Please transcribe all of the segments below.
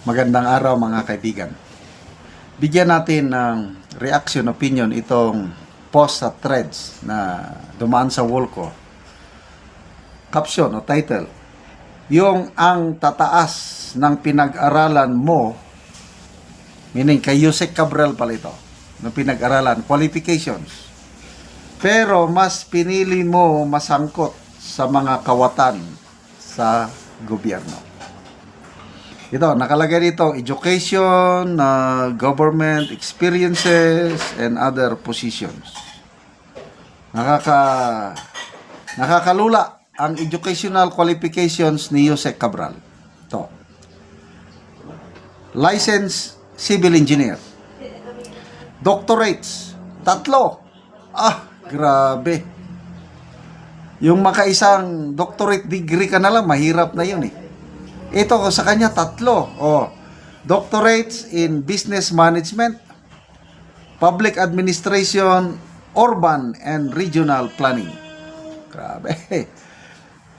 Magandang araw mga kaibigan. Bigyan natin ng reaction opinion itong post sa threads na dumaan sa wall ko. Caption o title, yung ang tataas ng pinag-aralan mo, meaning kay Yusek Cabral pala ito, ng pinag-aralan, qualifications. Pero mas pinili mo masangkot sa mga kawatan sa gobyerno. Ito, nakalagay dito, education, government experiences, and other positions. Nakakalula ang educational qualifications ni Yusek Cabral. Ito. Licensed civil engineer. Doctorates, 3. Grabe. Yung makaisang doctorate degree ka na lang, mahirap na yun eh. Ito sa kanya 3. Doctorates in business management, public administration, urban and regional planning. Grabe.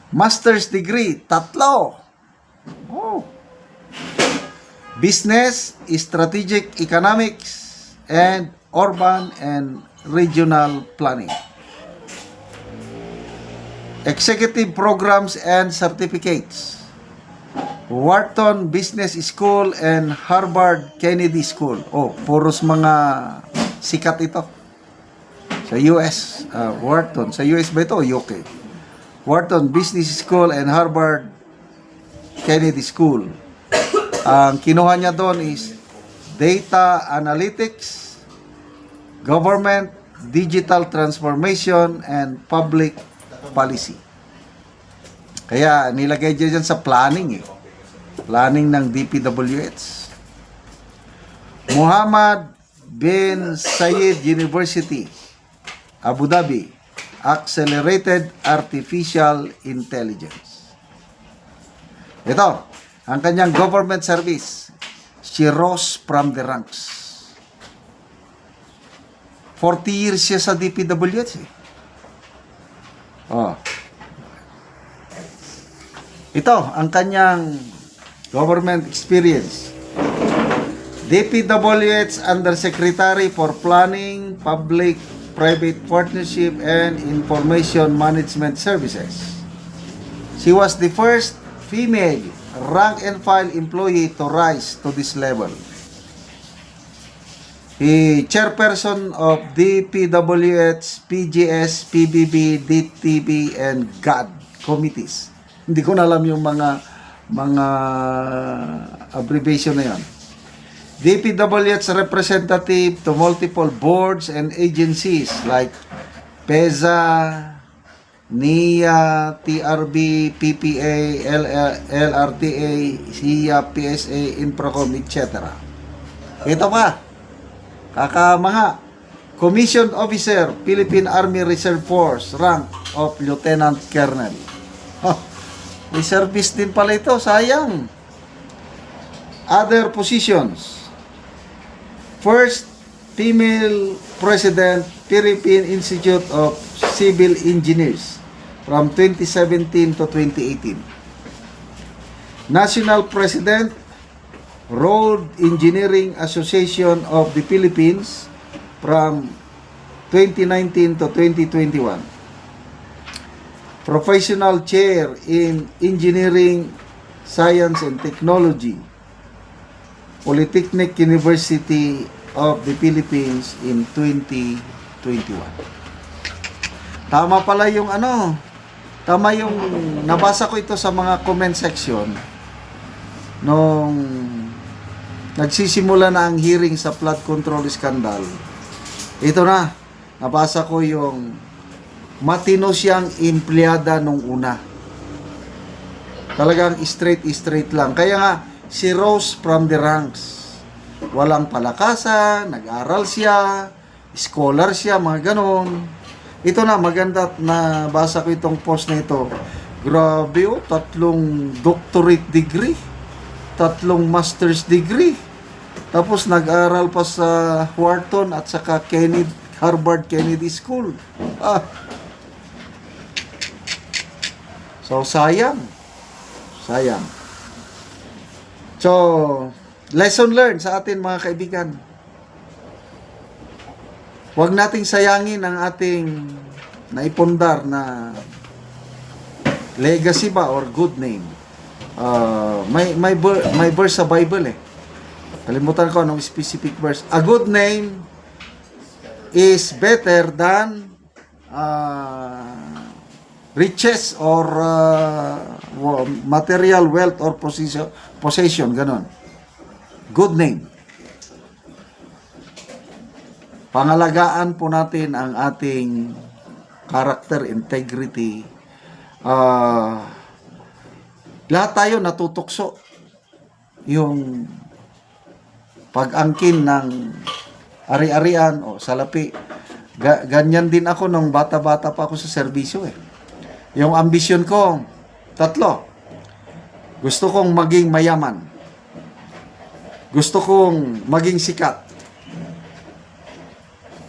Master's degree 3. Business, strategic economics, and urban and regional planning. Executive programs and certificates. Wharton Business School and Harvard Kennedy School. Puros mga sikat ito. Sa US, Wharton. Sa US ba ito o UK? Wharton Business School and Harvard Kennedy School. Ang kinuha niya doon is Data Analytics, Government, Digital Transformation, and Public Policy. Kaya nilagay dyan sa planning eh. Planning ng DPWH. Muhammad bin Zayed University, Abu Dhabi, Accelerated Artificial Intelligence. Ito, ang kanyang government service. She rose from the ranks. 40 years siya sa DPWH eh. Ito, ang kanyang government experience. DPWH Undersecretary for Planning, Public-Private Partnership, and Information Management Services. She was the first female rank-and-file employee to rise to this level. Chairperson of DPWH, PGS, PBB, DTB, and GAD committees. Hindi ko na alam yung mga abbreviation na yan. DPWH representative to multiple boards and agencies like PEZA, NIA, TRB, PPA, LRTA, SIA, PSA, Infracom, etc. Ito pa, kakamanga, Commissioned Officer, Philippine Army Reserve Force, rank of Lieutenant Colonel. May service din pala ito, sayang. Other positions. First female President, Philippine Institute of Civil Engineers from 2017 to 2018. National President, Road Engineering Association of the Philippines from 2019 to 2021. Professional Chair in Engineering, Science and Technology, Polytechnic University of the Philippines in 2021. Tama pala yung tama yung nabasa ko ito sa mga comment section nung nagsisimula na ang hearing sa flood control scandal. Ito na, nabasa ko yung matino siyang empleyada nung una. Talagang straight lang. Kaya nga, si rose from the ranks. Walang palakasan, nag-aral siya, scholar siya, mga ganon. Ito na, maganda na basa ko itong post na ito. Grabe 3 doctorate degree, 3 master's degree. Tapos nag-aral pa sa Wharton at saka Harvard Kennedy School. So, sayang. So, lesson learned sa atin mga kaibigan. Huwag nating sayangin ang ating naipundar na legacy ba or good name. May verse sa Bible eh. Kalimutan ko anong specific verse. A good name is better than riches or material wealth or possession, ganon. Good name. Pangalagaan po natin ang ating character, integrity. Lahat tayo natutukso yung pag-angkin ng ari-arian o salapi. Ganyan din ako nung bata-bata pa ako sa serbisyo eh. Yung ambisyon ko, 3. Gusto kong maging mayaman. Gusto kong maging sikat.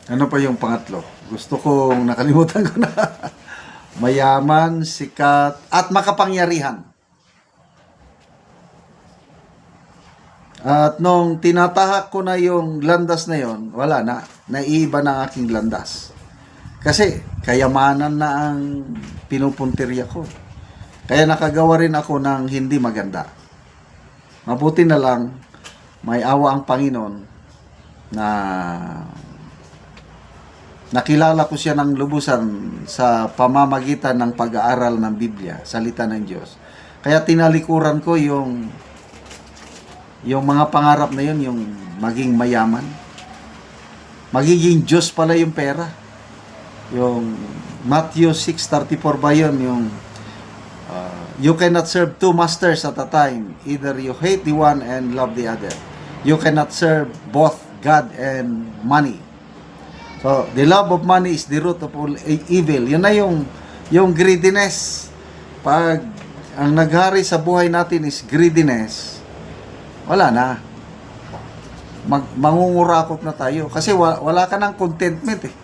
Ano pa yung pangatlo? Gusto kong, nakalimutan ko na. Mayaman, sikat, at makapangyarihan. At nung tinatahak ko na yung landas na yon, wala na. Naiiba na ang aking landas. Kasi kayamanan na ang pinupuntirya ko. Kaya nakagawa rin ako ng hindi maganda. Mabuti na lang, may awa ang Panginoon na nakilala ko siya ng lubusan sa pamamagitan ng pag-aaral ng Biblia, salita ng Diyos. Kaya tinalikuran ko yung mga pangarap na yun, yung maging mayaman. Magiging Diyos pala yung pera. Yung Matthew 6:34 ba yun? Yung you cannot serve two masters at a time. Either you hate the one and love the other. You cannot serve both God and money. So, the love of money is the root of all evil. Yun na yung greediness. Pag ang naghari sa buhay natin is greediness, wala na. Mangungurakot na tayo. Kasi wala ka ng contentment eh.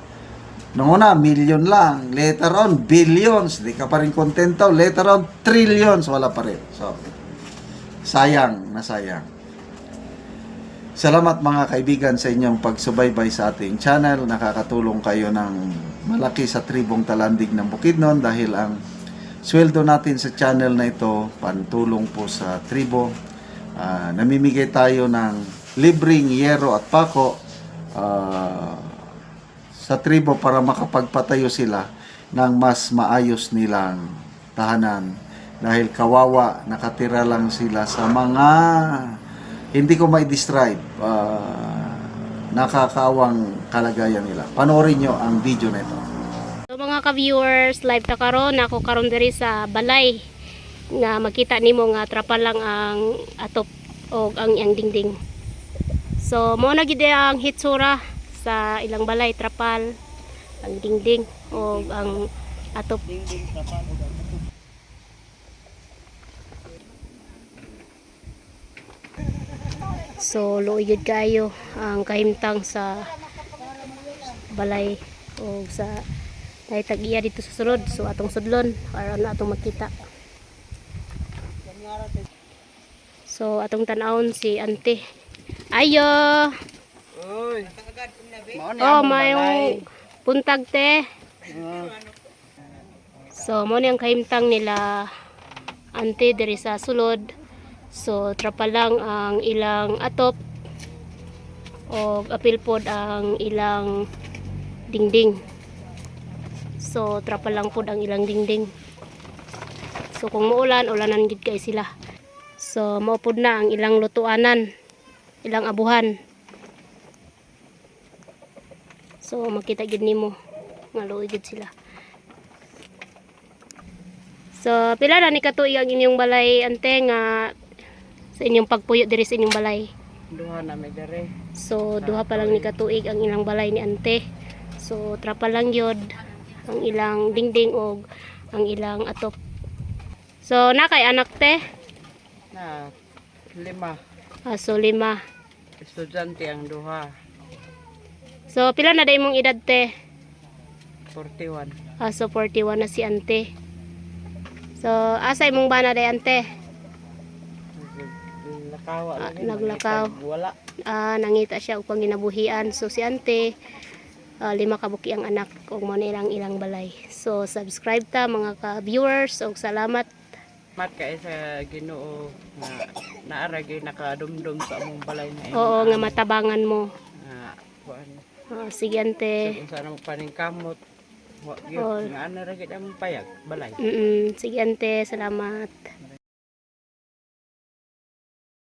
Noong una, million lang. Later on, billions. Di ka pa rin kontento. Later on, trillions. Wala pa rin. So, sayang na sayang. Salamat mga kaibigan sa inyong pagsubaybay sa ating channel. Nakakatulong kayo ng malaki sa tribong Talandig ng Bukidnon dahil ang sweldo natin sa channel na ito, pantulong po sa tribo. Namimigay tayo ng libreng yero at pako sa tribo para makapagpatayo sila ng mas maayos nilang tahanan. Dahil kawawa, nakatira lang sila sa mga hindi ko may describe nakakawang kalagayan nila. Panoorin nyo ang video na ito. So mga ka-viewers, live ta karon ako karon diri sa balay nga makita nimo nga trapa lang ang atop o ang dingding. So mo na gid ang hitsura sa ilang balay, trapal, ang dingding o ang atop. So luoy kayo ang kahimtang sa balay o sa tag-iya dito sa sulod. So atong sudlon para na atong makita. So atong tanawon si ante. Ayo. Oy. Oh, mayong puntag te. So mo ni ang kahimtang nila ante diri sa sulod. So trapa lang ang ilang atop o apil pod ang ilang dingding. So trapa lang pod ang ilang dingding. So kung muulan, ulanan gid kay sila. So mao pod na ang ilang lutuanan, ilang abuhan. So makita gid nimo nga luoy gid sila. So pila na ni katuig ang inyong balay ante nga sa inyong pagpuyo diri sa inyong balay? Duha na may dere. So duha pa lang ni katuig ang ilang balay ni ante. So trapa lang yod ang ilang dingding o ang ilang atop. So nakay anak te? Na 5 So 5. estudyante ang duha. So pila na day mong edad te? 41. So 41 na si ante. So asa imong bana day ante? naglakaw lagi. naglakaw. Mangitag wala. Nangita siya upang ginabuhian. So si ante 5 kabuki ang anak ug mo na ilang balay. So subscribe ta mga ka-viewers ug salamat. Mat kay sa Ginoo nga naara gyud nakadumdum sa among balay na imo. Oo nga matabangan mo. Kuan. Sige ante. Kung saan ang paningkamot. Wa Oo. gyud nga ana ra gyud among payag balay. Sige ante, salamat.